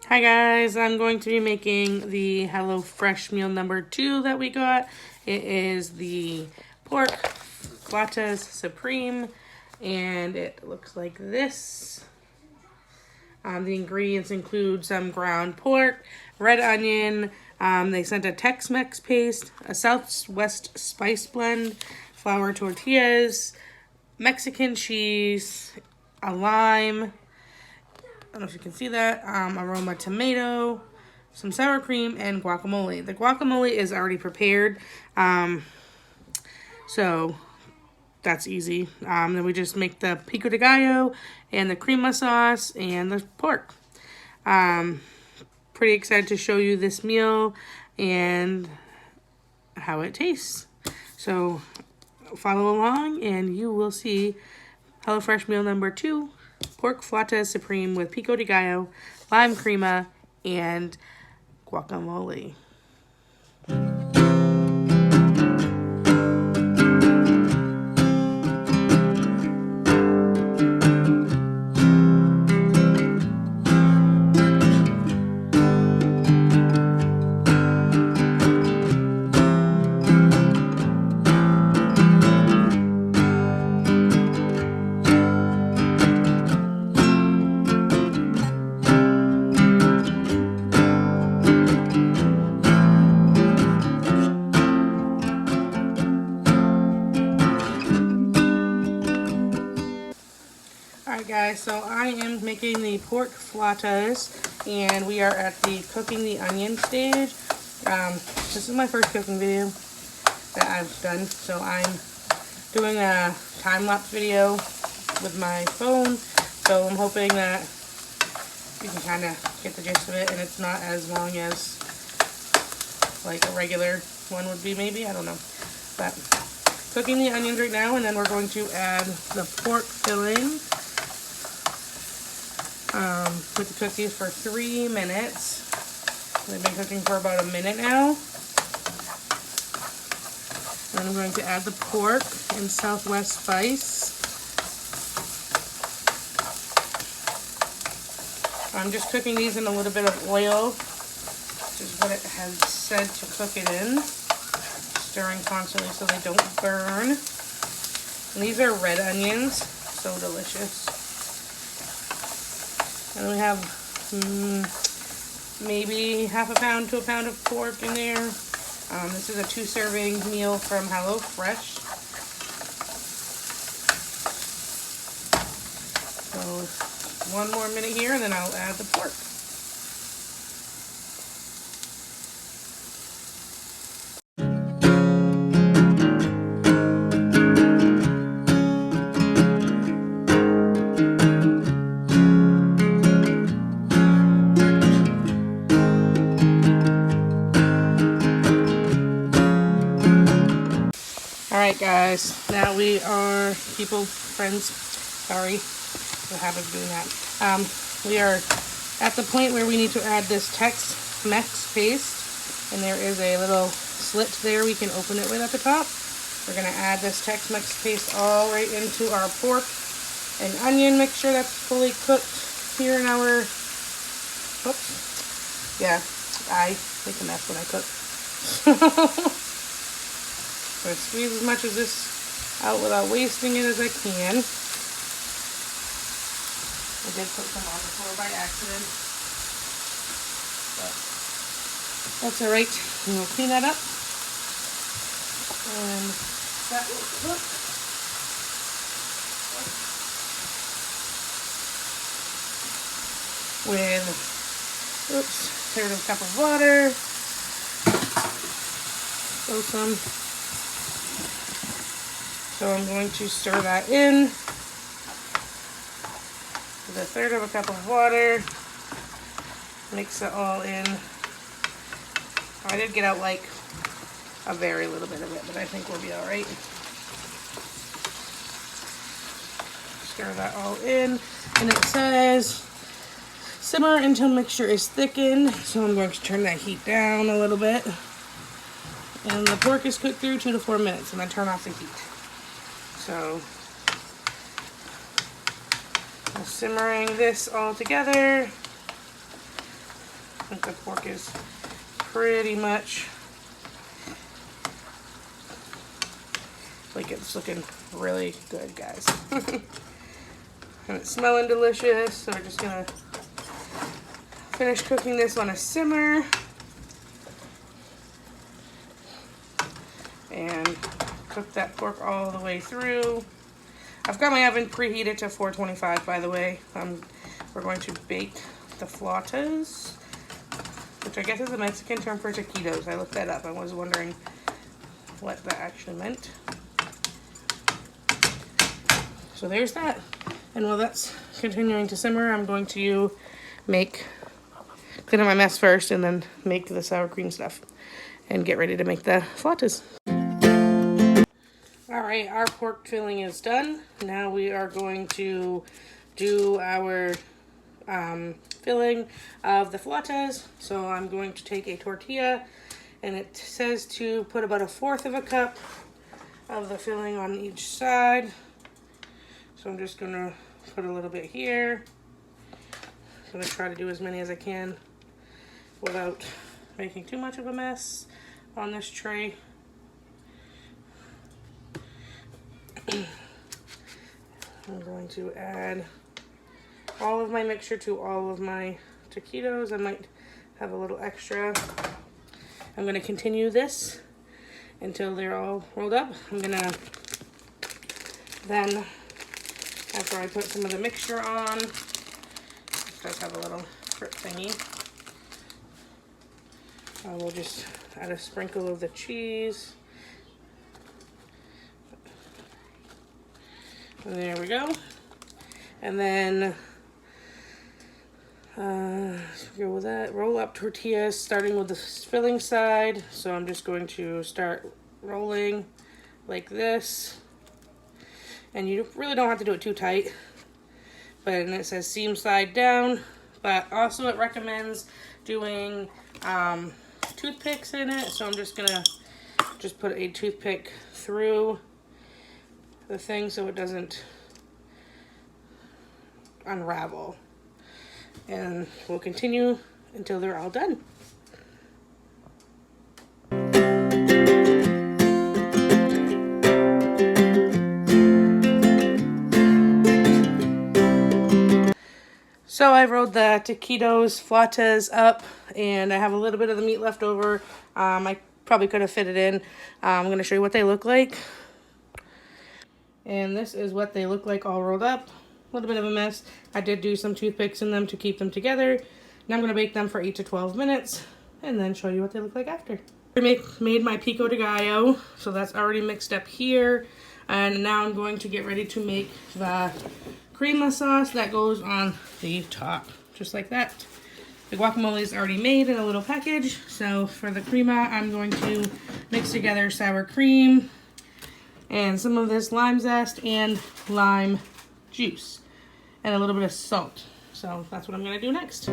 Hi guys, I'm going to be making the HelloFresh meal number 2 that we got. It is the pork Flautas Supreme, and it looks like this. The ingredients include some ground pork, red onion, they sent a Tex-Mex paste, a Southwest spice blend, flour tortillas, Mexican cheese, a lime, I don't know if you can see that, aroma tomato, some sour cream, and guacamole. The guacamole is already prepared, so that's easy. Then we just make the pico de gallo and the crema sauce and the pork. Pretty excited to show you this meal and how it tastes. So follow along and you will see HelloFresh meal number 2. Pork Flautas Supreme with pico de gallo, lime crema, and guacamole. Alright guys, so I am making the pork flautas, and we are at the cooking the onion stage. This is my first cooking video that I've done, so I'm doing a time-lapse video with my phone, so I'm hoping that you can kind of get the gist of it, and it's not as long as like a regular one would be, maybe, I don't know. But cooking the onions right now, and then we're going to add the pork filling. Put the cookies for 3 minutes. They've been cooking for about a minute now. Then I'm going to add the pork and Southwest spice. I'm just cooking these in a little bit of oil, which is what it has said to cook it in. Stirring constantly so they don't burn. And these are red onions, so delicious. And we have maybe half a pound to a pound of pork in there. This is a 2-serving meal from HelloFresh. So 1 more minute here, and then I'll add the pork. Alright guys, now we are, sorry, the habit of doing that. We are at the point where we need to add this Tex-Mex paste, and there is a little slit there we can open it with at the top. We're going to add this Tex-Mex paste all right into our pork and onion mixture that's fully cooked here in our, oops, yeah, I make a mess when I cook. I'm going to squeeze as much of this out without wasting it as I can. I did put some on before by accident, but that's alright. We'll clean that up, and that will cook. With, oops, third of a cup of water. Throw some. So I'm going to stir that in with a third of a cup of water. Mix it all in. I did get out like a very little bit of it, but I think we'll be alright. Stir that all in. And it says simmer until mixture is thickened. So I'm going to turn that heat down a little bit. And the pork is cooked through 2 to 4 minutes, and then turn off the heat. So, simmering this all together. think the pork is pretty much like it's looking really good, guys. And it's smelling delicious, so we're just gonna finish cooking this on a simmer and cook that pork all the way through. I've got my oven preheated to 425, by the way. We're going to bake the flautas, which I guess is a Mexican term for taquitos. I looked that up. I was wondering what that actually meant. So there's that. And while that's continuing to simmer, I'm going to clean up my mess first and then make the sour cream stuff and get ready to make the flautas. All right, our pork filling is done. Now we are going to do our filling of the flautas. So I'm going to take a tortilla, and it says to put about 1/4 of a cup of the filling on each side. So I'm just gonna put a little bit here. I'm gonna try to do as many as I can without making too much of a mess on this tray. I'm going to add all of my mixture to all of my taquitos. I might have a little extra. I'm going to continue this until they're all rolled up. I'm going to then, after I put some of the mixture on, it does have a little grip thingy, I will just add a sprinkle of the cheese. And there we go. And then go with that. Roll up tortillas, starting with the filling side. So I'm just going to start rolling like this. And you really don't have to do it too tight. But and it says seam side down. But also it recommends doing toothpicks in it. So I'm just gonna put a toothpick through the thing so it doesn't unravel. And we'll continue until they're all done. So I rolled the taquitos, flautas up, and I have a little bit of the meat left over. I probably could have fit it in. I'm going to show you what they look like. And this is what they look like all rolled up. A little bit of a mess. I did do some toothpicks in them to keep them together. Now I'm going to bake them for 8 to 12 minutes and then show you what they look like after. I made my pico de gallo, so that's already mixed up here. And now I'm going to get ready to make the crema sauce that goes on the top, just like that. The guacamole is already made in a little package. So for the crema, I'm going to mix together sour cream and some of this lime zest and lime juice and a little bit of salt. So that's what I'm going to do next.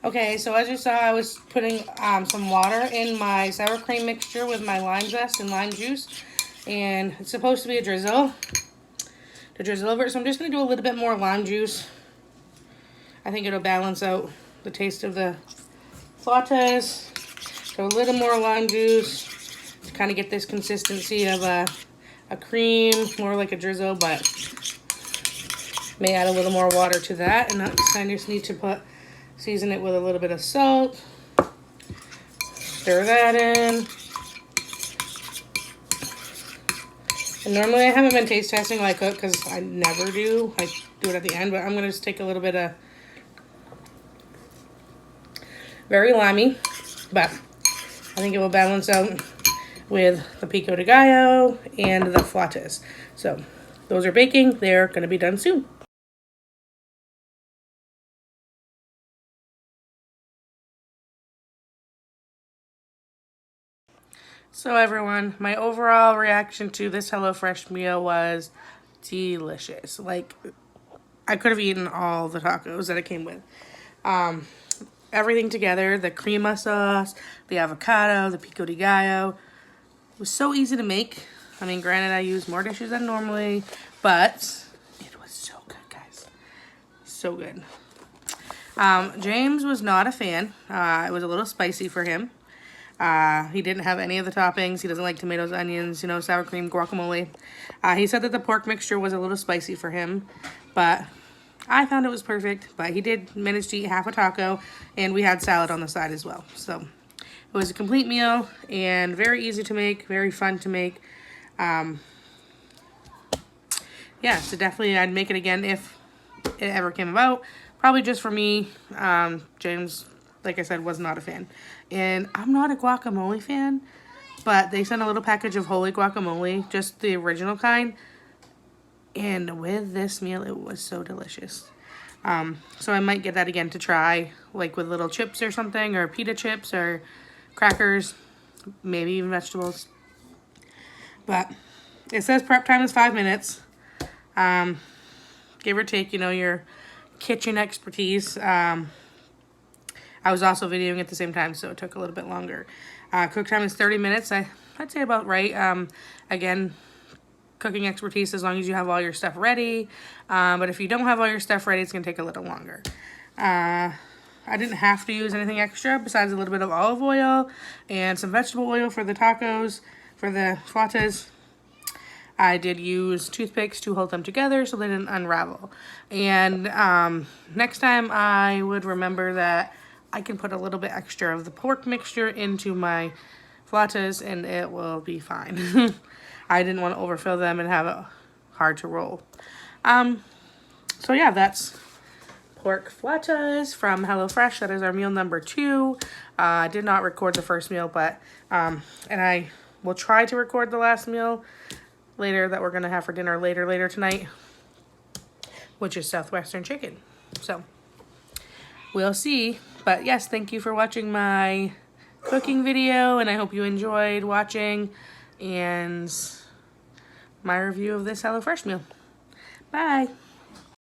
Okay, so as you saw, I was putting some water in my sour cream mixture with my lime zest and lime juice, and it's supposed to be a drizzle to drizzle over it. So I'm just going to do a little bit more lime juice. I think it'll balance out the taste of the flautas. So a little more lime juice to kind of get this consistency of a cream, more like a drizzle, but may add a little more water to that. And I just need to season it with a little bit of salt. Stir that in. And normally I haven't been taste testing while I cook because I never do. I do it at the end, but I'm going to just take a little bit of very limey, but I think it will balance out with the pico de gallo and the flautas. So those are baking. They're going to be done soon. So everyone, my overall reaction to this HelloFresh meal was delicious. Like, I could have eaten all the tacos that it came with. Everything together, the crema sauce, the avocado, the pico de gallo. It was so easy to make. I mean, granted, I use more dishes than normally, but it was so good, guys. So good. James was not a fan. It was a little spicy for him. He didn't have any of the toppings. He doesn't like tomatoes, onions, sour cream, guacamole. He said that the pork mixture was a little spicy for him, but I found it was perfect. But he did manage to eat half a taco, and we had salad on the side as well. So it was a complete meal and very easy to make, very fun to make. Yeah, so definitely I'd make it again if it ever came about. Probably just for me. James, like I said, was not a fan. And I'm not a guacamole fan, but they sent a little package of holy guacamole, just the original kind. And with this meal, it was so delicious. So I might get that again to try, like with little chips or something, or pita chips or crackers, maybe even vegetables. But it says prep time is 5 minutes. Give or take, your kitchen expertise. I was also videoing at the same time, so it took a little bit longer. Cook time is 30 minutes. I'd say about right. Again, cooking expertise as long as you have all your stuff ready. But if you don't have all your stuff ready, it's going to take a little longer. I didn't have to use anything extra besides a little bit of olive oil and some vegetable oil for the tacos, for the flautas. I did use toothpicks to hold them together so they didn't unravel. And next time I would remember that I can put a little bit extra of the pork mixture into my flautas and it will be fine. I didn't want to overfill them and have it hard to roll. So yeah, that's pork flautas from HelloFresh. That is our meal number 2. I did not record the first meal, but and I will try to record the last meal later that we're gonna have for dinner later tonight, which is Southwestern chicken. So we'll see. But yes, thank you for watching my cooking video, and I hope you enjoyed watching and my review of this HelloFresh meal. Bye.